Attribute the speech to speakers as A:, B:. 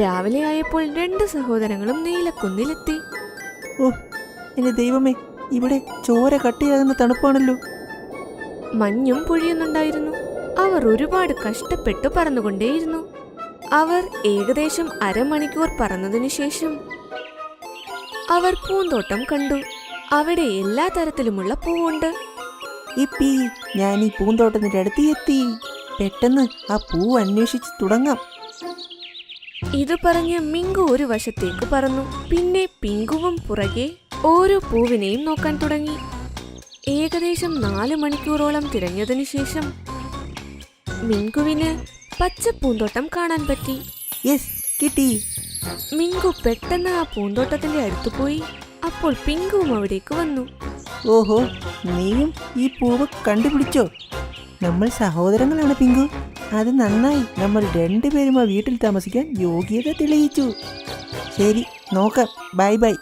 A: രാവിലെ ആയപ്പോൾ 2 സഹോദരങ്ങളും നീലക്കുന്നിലെത്തി.
B: ഓ എന്റെ ദൈവമേ, ഇവിടെ ചോര കട്ടിയാകുന്ന തണുപ്പാണല്ലോ.
A: മഞ്ഞും പൊഴിയുന്നുണ്ടായിരുന്നു. അവർ ഒരുപാട് കഷ്ടപ്പെട്ടു പറന്നുകൊണ്ടേയിരുന്നു. അവർ ഏകദേശം അരമണിക്കൂർ പറന്നതിനു ശേഷം അവർ പൂന്തോട്ടം കണ്ടു. അവിടെ എല്ലാ തരത്തിലുമുള്ള പൂവുണ്ട്.
B: ഇപ്പി, ഞാൻ ഈ പൂന്തോട്ടത്തിന്റെ അടുത്ത് എത്തി. പെട്ടെന്ന് ആ പൂ അന്വേഷിച്ച് തുടങ്ങാം.
A: ഇത് പറഞ്ഞ് മിങ്കു ഒരു വശത്തേക്ക് പറന്നു. പിന്നെ പിങ്കുവും പുറകെ ഓരോ പൂവിനെയും നോക്കാൻ തുടങ്ങി. ഏകദേശം 4 മണിക്കൂറോളം തിരഞ്ഞതിനു ശേഷം മിങ്കുവിന് പച്ച പൂന്തോട്ടം കാണാൻ പറ്റി.
B: യെസ്, കിട്ടി.
A: മിങ്കു പെട്ടെന്ന് ആ പൂന്തോട്ടത്തിന്റെ അടുത്ത് പോയി. അപ്പോൾ പിങ്കുവും അവിടേക്ക് വന്നു.
B: ഓഹോ, നീയും ഈ പൂവ് കണ്ടുപിടിച്ചോ? നമ്മൾ സഹോദരങ്ങളാണ് പിങ്കു. അത് നന്നായി. നമ്മൾ 2 പേരും ആ വീട്ടിൽ താമസിക്കാൻ യോഗ്യത തെളിയിച്ചു. ശരി, നോക്കാം. Bye bye.